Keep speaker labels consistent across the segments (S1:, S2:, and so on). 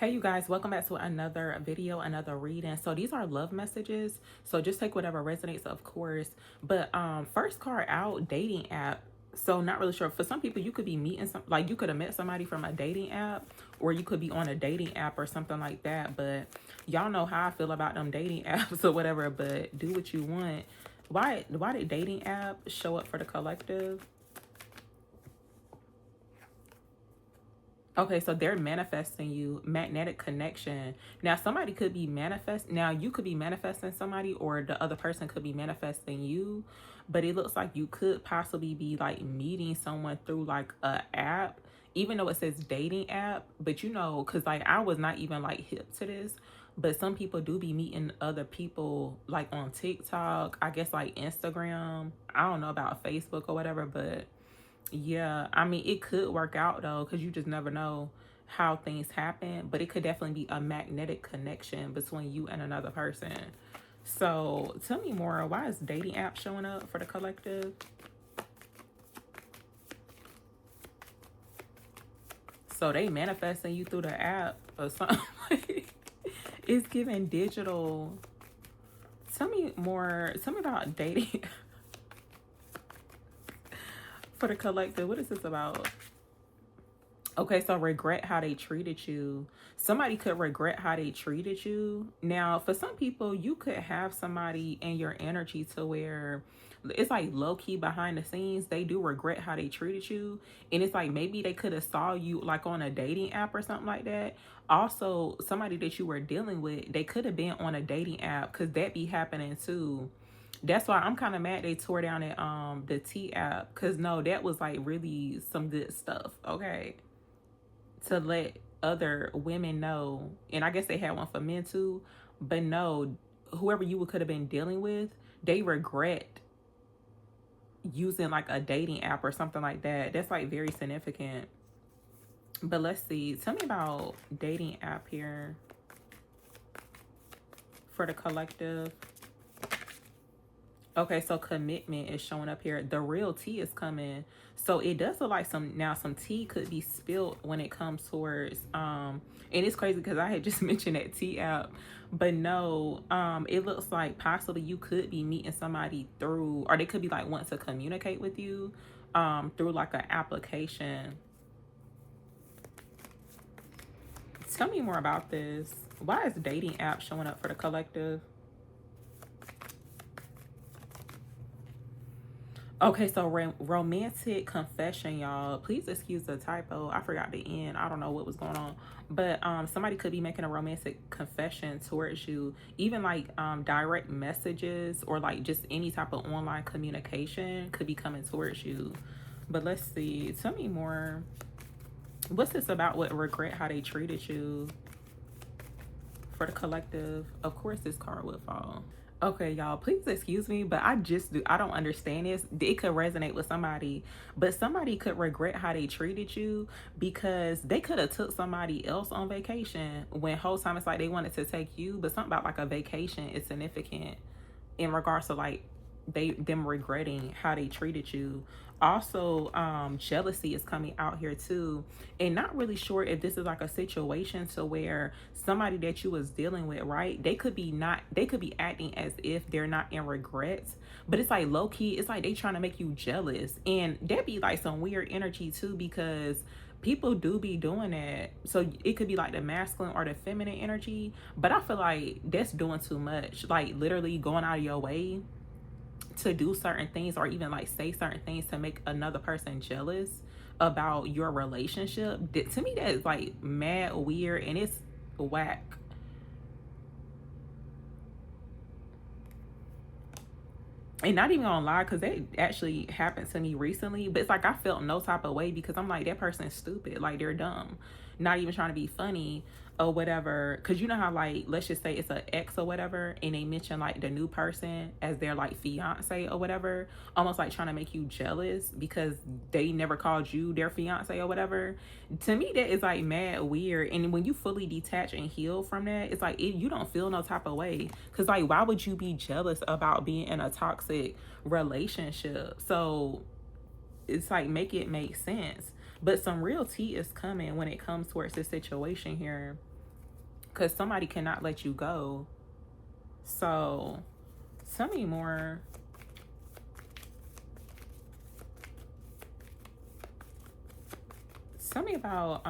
S1: Hey you guys, welcome back to another video, another reading. So these are love messages. So just take whatever resonates, of course. But first card out, dating app. So not really sure. For some people, you could be meeting like you could have met somebody from a dating app, or you could be on a dating app or something like that. But y'all know how I feel about them dating apps or whatever, but do what you want. Why did dating app show up for the collective? Okay, so they're manifesting you, magnetic connection. Now, somebody could be you could be manifesting somebody, or the other person could be manifesting you. But it looks like you could possibly be like meeting someone through like a app, even though it says dating app. But because like I was not even like hip to this. But some people do be meeting other people like on TikTok, I guess like Instagram. I don't know about Facebook or whatever, but yeah, I mean, it could work out though, because you just never know how things happen, but it could definitely be a magnetic connection between you and another person. So tell me more. Why is dating app showing up for the collective? So they manifesting you through the app or something. It's giving digital. Tell me more. Tell me about dating for the collective. What is this about? Okay, so regret how they treated you. Somebody could regret how they treated you. Now, for some people, you could have somebody in your energy to where it's like low key behind the scenes. They do regret how they treated you. And it's like maybe they could have saw you like on a dating app or something like that. Also, somebody that you were dealing with, they could have been on a dating app, because that be happening too. That's why I'm kind of mad they tore down at the T app, because no, that was like really some good stuff. Okay, to let other women know, and I guess they had one for men too, but no, whoever you could have been dealing with, they regret using like a dating app or something like that. That's like very significant. But let's see, tell me about dating app here for the collective. Okay, so commitment is showing up here. The real tea is coming. So it does look like some tea could be spilled when it comes towards and it's crazy because I had just mentioned that tea app. But no, it looks like possibly you could be meeting somebody through, or they could be like want to communicate with you through like an application. Tell me more about this. Why is dating app showing up for the collective? Okay, so romantic confession, y'all. Please excuse the typo. I forgot the end. I don't know what was going on. But somebody could be making a romantic confession towards you. Even like direct messages, or like just any type of online communication could be coming towards you. But let's see. Tell me more. What's this about with regret how they treated you for the collective? Of course this card would fall. Okay, y'all, please excuse me, but I don't understand this. It could resonate with somebody, but somebody could regret how they treated you because they could have took somebody else on vacation when whole time it's like they wanted to take you, but something about like a vacation is significant in regards to like them regretting how they treated you. Also, jealousy is coming out here too, and not really sure if this is like a situation to where somebody that you was dealing with, right, they could be acting as if they're not in regrets, but it's like low key, it's like they trying to make you jealous, and that be like some weird energy too, because people do be doing that. So it could be like the masculine or the feminine energy, but I feel like that's doing too much, like literally going out of your way to do certain things, or even like say certain things to make another person jealous about your relationship. To me, that is like mad weird, and it's whack. And not even gonna lie, because that actually happened to me recently, but it's like I felt no type of way, because I'm like, that person's stupid, like they're dumb, not even trying to be funny or whatever. Because you know how, like, let's just say it's an ex or whatever, and they mention like the new person as their like fiance or whatever, almost like trying to make you jealous because they never called you their fiance or whatever. To me, that is like mad weird. And when you fully detach and heal from that, it's like you don't feel no type of way, because like why would you be jealous about being in a toxic relationship? So it's like, make it make sense. But some real tea is coming when it comes towards this situation here. because somebody cannot let you go. So tell me more. Tell me about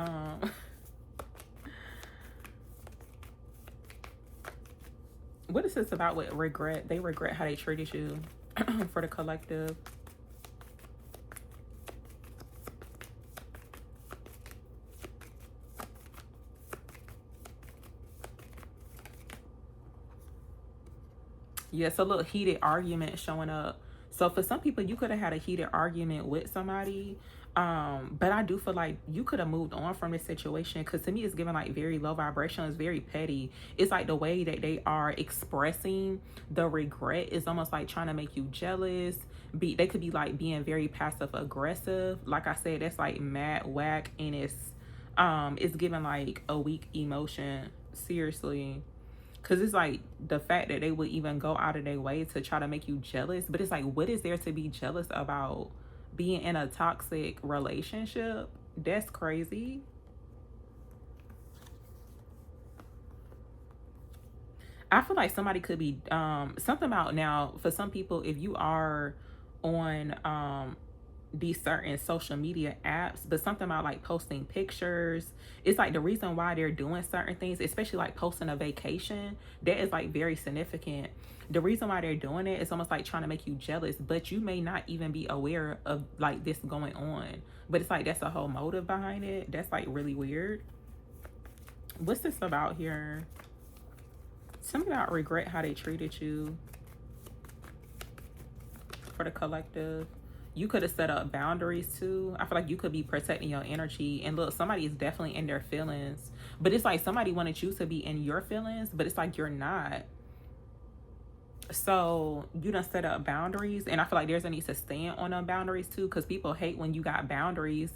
S1: what is this about with regret? They regret how they treated you for the collective. Yes, a little heated argument showing up. So for some people, you could have had a heated argument with somebody. But I do feel like you could have moved on from this situation, because to me it's giving like very low vibration. It's very petty. It's like the way that they are expressing the regret is almost like trying to make you jealous. They could be like being very passive aggressive. Like I said, that's like mad whack, and it's giving like a weak emotion. Seriously. Because it's like the fact that they would even go out of their way to try to make you jealous. But it's like, what is there to be jealous about? Being in a toxic relationship? That's crazy. I feel like somebody could be something about, now for some people, if you are on these certain social media apps, but something about like posting pictures, it's like the reason why they're doing certain things, especially like posting a vacation, that is like very significant. The reason why they're doing it is almost like trying to make you jealous, but you may not even be aware of like this going on, but it's like that's a whole motive behind it. That's like really weird. What's this about here? Something about regret how they treated you for the collective. You could have set up boundaries too. I feel like you could be protecting your energy. And look, somebody is definitely in their feelings. But it's like somebody wanted you to be in your feelings, but it's like you're not. So you done set up boundaries. And I feel like there's a need to stand on them boundaries too, because people hate when you got boundaries.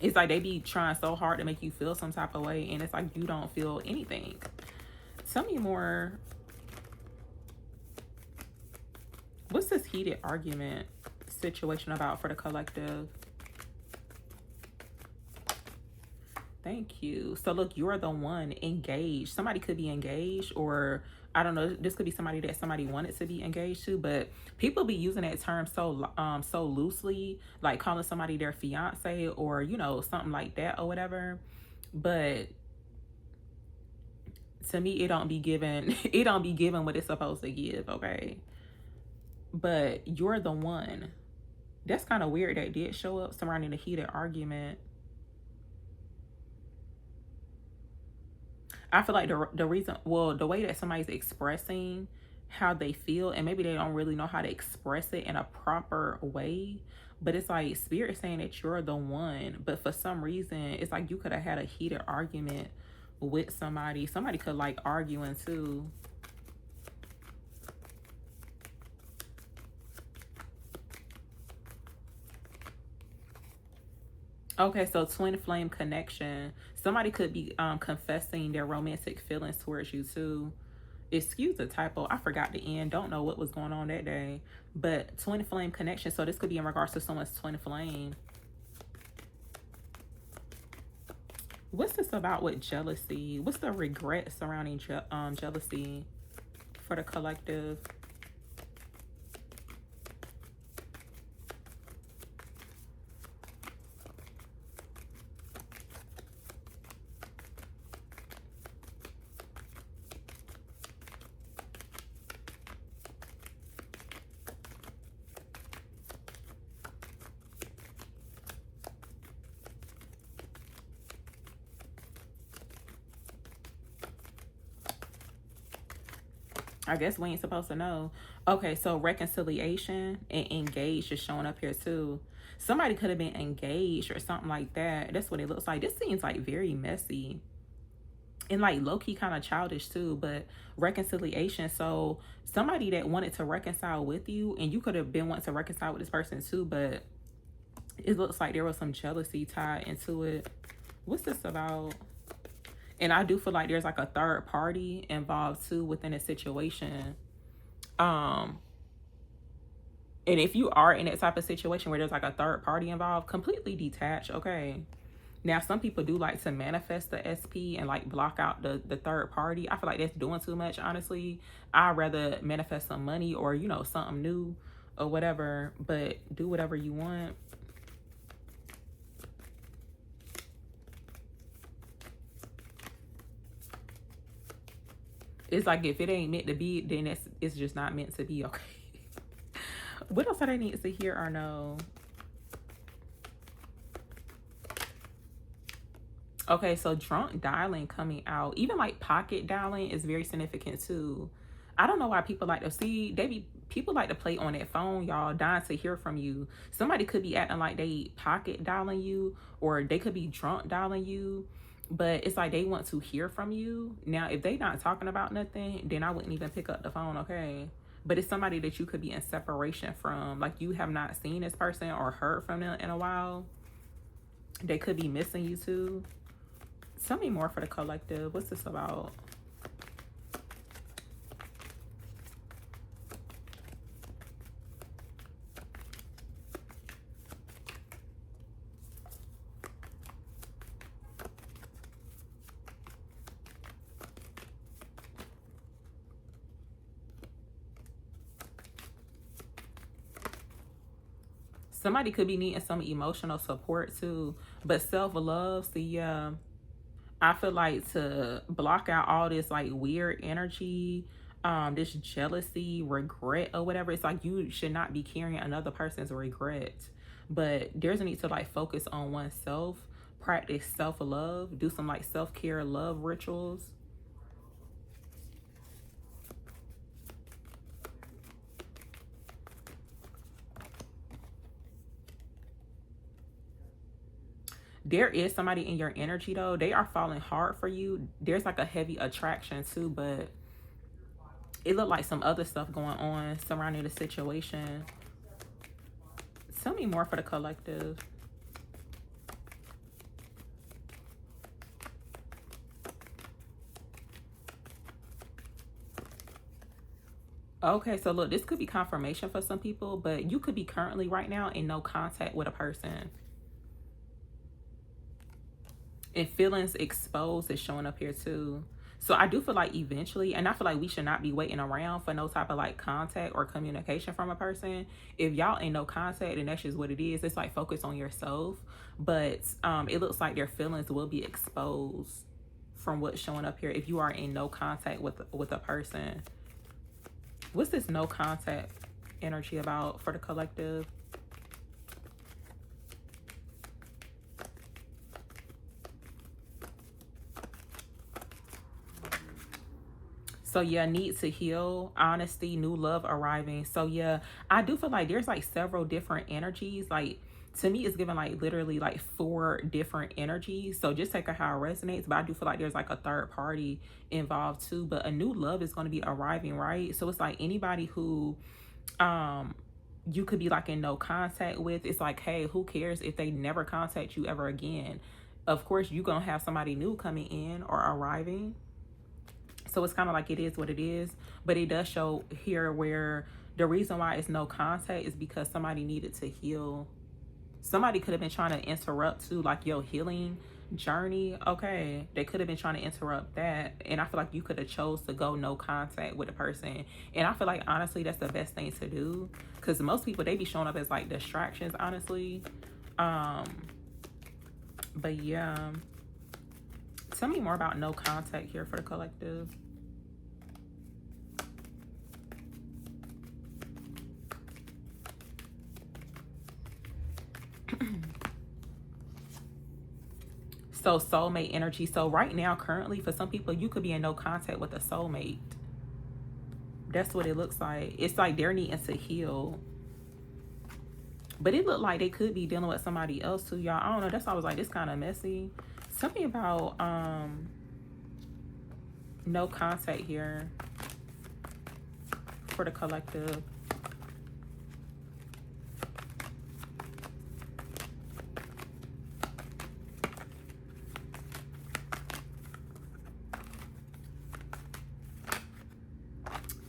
S1: It's like they be trying so hard to make you feel some type of way, and it's like you don't feel anything. Tell me more. What's this heated argument situation about for the collective? Thank you. So look, you're the one engaged. Somebody could be engaged, or I don't know, this could be somebody that somebody wanted to be engaged to, but people be using that term so loosely, like calling somebody their fiance, or you know, something like that or whatever. But to me, it don't be given it don't be given what it's supposed to give, okay? But you're the one. That's kind of weird that did show up surrounding a heated argument. I feel like the reason, well, the way that somebody's expressing how they feel, and maybe they don't really know how to express it in a proper way, but it's like spirit saying that you're the one. But for some reason, it's like you could have had a heated argument with somebody. Somebody could like arguing too. Okay, so twin flame connection. Somebody could be confessing their romantic feelings towards you too. Excuse the typo. I forgot the end. Don't know what was going on that day. But twin flame connection. So this could be in regards to someone's twin flame. What's this about with jealousy? What's the regret surrounding jealousy for the collective? I guess we ain't supposed to know. Okay, so reconciliation and engaged is showing up here too. Somebody could have been engaged or something like that. That's what it looks like. This seems like very messy and like low-key kind of childish too, but reconciliation. So somebody that wanted to reconcile with you, and you could have been wanting to reconcile with this person too, but it looks like there was some jealousy tied into it. What's this about? And I do feel like there's like a third party involved too within a situation. And if you are in that type of situation where there's like a third party involved, completely detach, okay? Now, some people do like to manifest the SP and like block out the third party. I feel like that's doing too much, honestly. I'd rather manifest some money or, you know, something new or whatever, but do whatever you want. It's like if it ain't meant to be, then it's just not meant to be, okay? What else are they need to hear or know? Okay, so drunk dialing coming out, even like pocket dialing is very significant too. I don't know why people like to see, people like to play on that phone, y'all, dying to hear from you. Somebody could be acting like they pocket dialing you, or they could be drunk dialing you, but it's like they want to hear from you. Now, if they not talking about nothing, then I wouldn't even pick up the phone, okay? But it's somebody that you could be in separation from, like you have not seen this person or heard from them in a while. They could be missing you too. Tell me more for the collective. What's this about? Somebody could be needing some emotional support too. But self-love, see, yeah. I feel like to block out all this like weird energy, this jealousy, regret, or whatever, it's like you should not be carrying another person's regret. But there's a need to like focus on oneself, practice self-love, do some like self-care love rituals. There is somebody in your energy though. They are falling hard for you. There's like a heavy attraction too, but it looked like some other stuff going on surrounding the situation. Tell me more for the collective. Okay, so look, this could be confirmation for some people, but you could be currently right now in no contact with a person. And feelings exposed is showing up here too. So I do feel like eventually, and I feel like we should not be waiting around for no type of like contact or communication from a person. If y'all ain't no contact, and that's just what it is. It's like focus on yourself. But it looks like their feelings will be exposed from what's showing up here if you are in no contact with a person. What's this no contact energy about for the collective? So yeah, need to heal, honesty, new love arriving. So yeah, I do feel like there's like several different energies. Like to me, it's given like literally like 4 different energies. So just take it how it resonates. But I do feel like there's like a third party involved too. But a new love is going to be arriving, right? So it's like anybody who you could be like in no contact with. It's like, hey, who cares if they never contact you ever again? Of course, you're going to have somebody new coming in or arriving. So it's kind of like it is what it is, but it does show here where the reason why it's no contact is because somebody needed to heal. Somebody could have been trying to interrupt too, like your healing journey. Okay, they could have been trying to interrupt that, and I feel like you could have chose to go no contact with the person. And I feel like honestly that's the best thing to do, because most people, they be showing up as like distractions, honestly. But yeah, tell me more about no contact here for the collective. So soulmate energy. So right now, currently, for some people, you could be in no contact with a soulmate. That's what it looks like. It's like they're needing to heal. But it looked like they could be dealing with somebody else too, y'all. I don't know. That's why I was like, this kind of messy. Something about no contact here for the collective.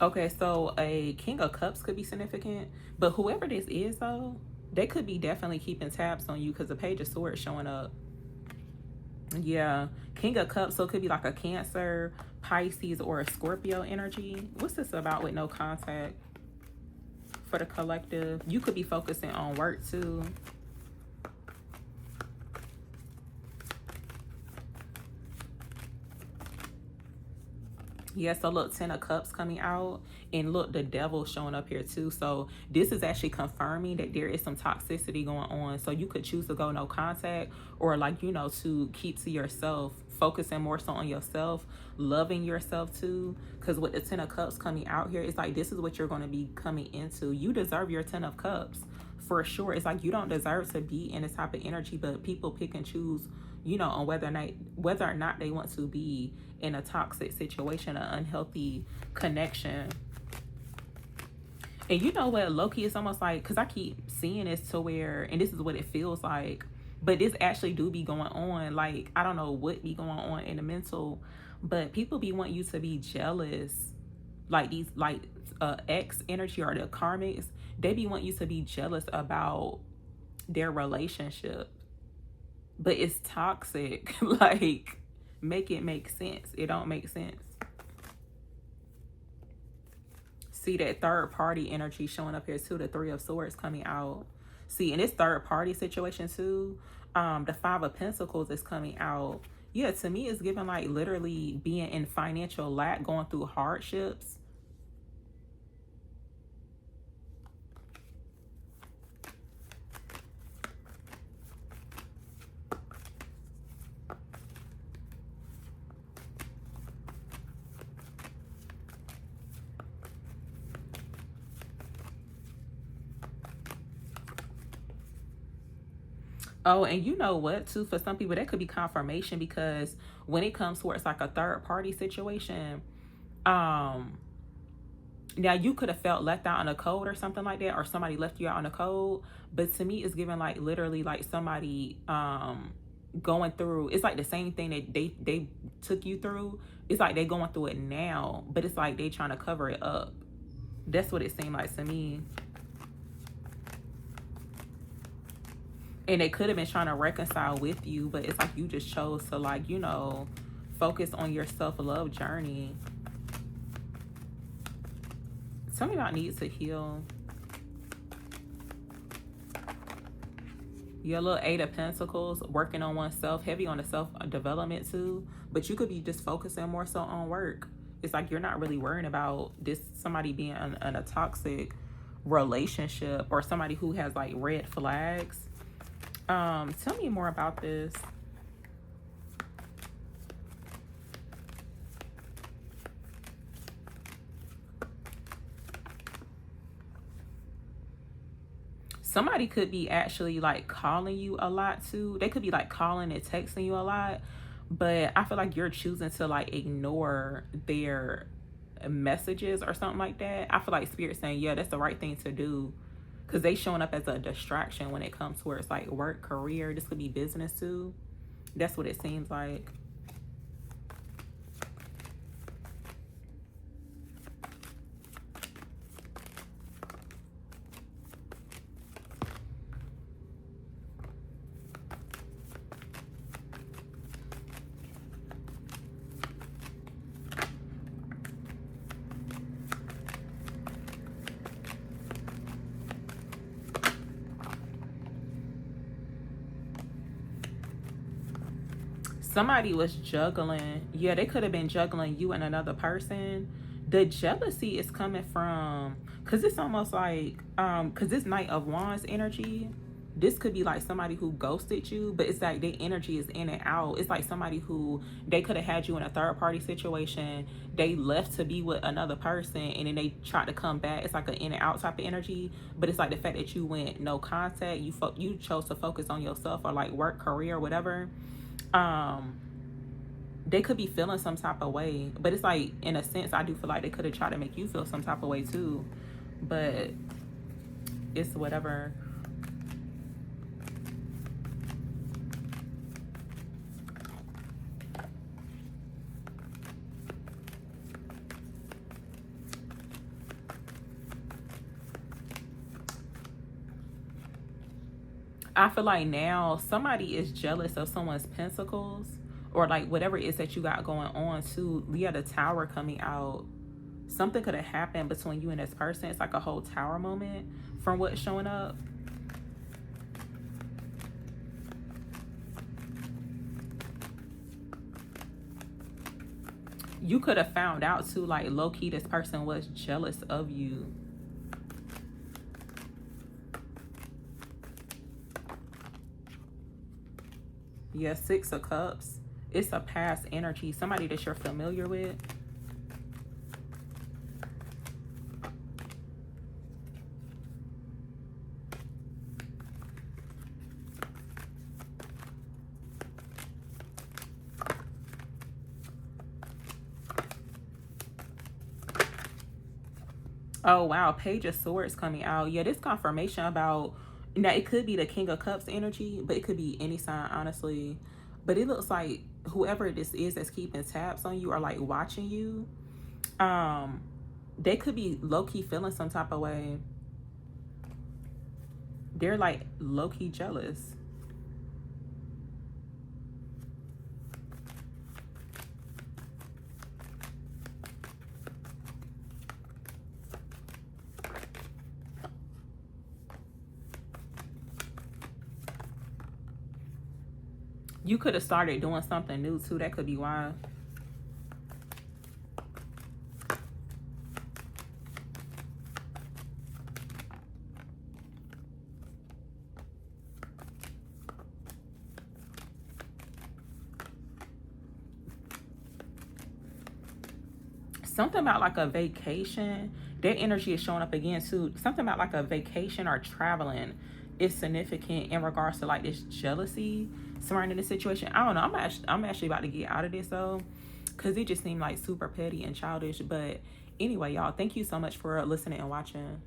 S1: Okay, so a King of Cups could be significant, but whoever this is though, they could be definitely keeping tabs on you because the Page of Swords showing up. Yeah. King of Cups, so it could be like a Cancer, Pisces, or a Scorpio energy. What's this about with no contact for the collective? You could be focusing on work too. Yeah, so look, 10 of Cups coming out, and look, the Devil showing up here too. So this is actually confirming that there is some toxicity going on. So you could choose to go no contact, or like, you know, to keep to yourself, focusing more so on yourself, loving yourself too. Because with the 10 of Cups coming out here, it's like this is what you're going to be coming into. You deserve your 10 of Cups for sure. It's like you don't deserve to be in this type of energy, but people pick and choose, you know, on whether or not they want to be in a toxic situation, an unhealthy connection. And you know what, Loki, is almost like, because I keep seeing this to where, and this is what it feels like, but this actually do be going on. Like, I don't know what be going on in the mental, but people be wanting you to be jealous. Like these, like ex energy or the karmics, they be wanting you to be jealous about their relationship, but it's toxic. Like, make it make sense. It don't make sense. See that third party energy showing up here too, the 3 of Swords coming out. See, in this third party situation too, the 5 of Pentacles is coming out. Yeah, to me it's giving like literally being in financial lack, going through hardships. Oh, and you know what, too, for some people, that could be confirmation, because when it comes towards like a third party situation, um, now you could have felt left out on a code or something like that, or somebody left you out on a code. But to me, it's given like literally like somebody going through, it's like the same thing that they took you through. It's like they going through it now, but it's like they trying to cover it up. That's what it seemed like to me. And they could have been trying to reconcile with you, but it's like you just chose to, like, you know, focus on your self-love journey. Tell me about needs to heal. Your little 8 of Pentacles, working on oneself, heavy on the self-development too. But you could be just focusing more so on work. It's like you're not really worrying about this, somebody being in a toxic relationship, or somebody who has like red flags. Tell me more about this. Somebody could be actually like calling you a lot too. They could be like calling and texting you a lot, but I feel like you're choosing to like ignore their messages or something like that. I feel like Spirit saying, yeah, that's the right thing to do, because they showing up as a distraction when it comes to where it's like work, career. This could be business too. That's what it seems like. Somebody was juggling. Yeah, they could have been juggling you and another person. The jealousy is coming from, because it's almost like, because this Knight of Wands energy, this could be like somebody who ghosted you, but it's like their energy is in and out. It's like somebody who, they could have had you in a third party situation. They left to be with another person, and then they tried to come back. It's like an in and out type of energy. But it's like the fact that you went no contact, you chose to focus on yourself, or like work, career, whatever. They could be feeling some type of way, but it's like, in a sense, I do feel like they could have tried to make you feel some type of way too, but it's whatever. I feel like now somebody is jealous of someone's pentacles, or like whatever it is that you got going on too. Yeah, the Tower coming out. Something could have happened between you and this person. It's like a whole Tower moment from what's showing up. You could have found out too, like low-key this person was jealous of you. Yeah, Six of Cups. It's a past energy, somebody that you're familiar with. Oh wow, Page of Swords coming out. Yeah, this confirmation about, now it could be the King of Cups energy, but it could be any sign, honestly. But it looks like whoever this is that's keeping tabs on you or like watching you, they could be low-key feeling some type of way. They're like low-key jealous. You could have started doing something new too. That could be why. Something about like a vacation. Their energy is showing up again too. Something about like a vacation or traveling is significant in regards to like this jealousy surrounding the situation. I don't know. I'm actually about to get out of this though, because it just seemed like super petty and childish. But anyway, y'all, thank you so much for listening and watching.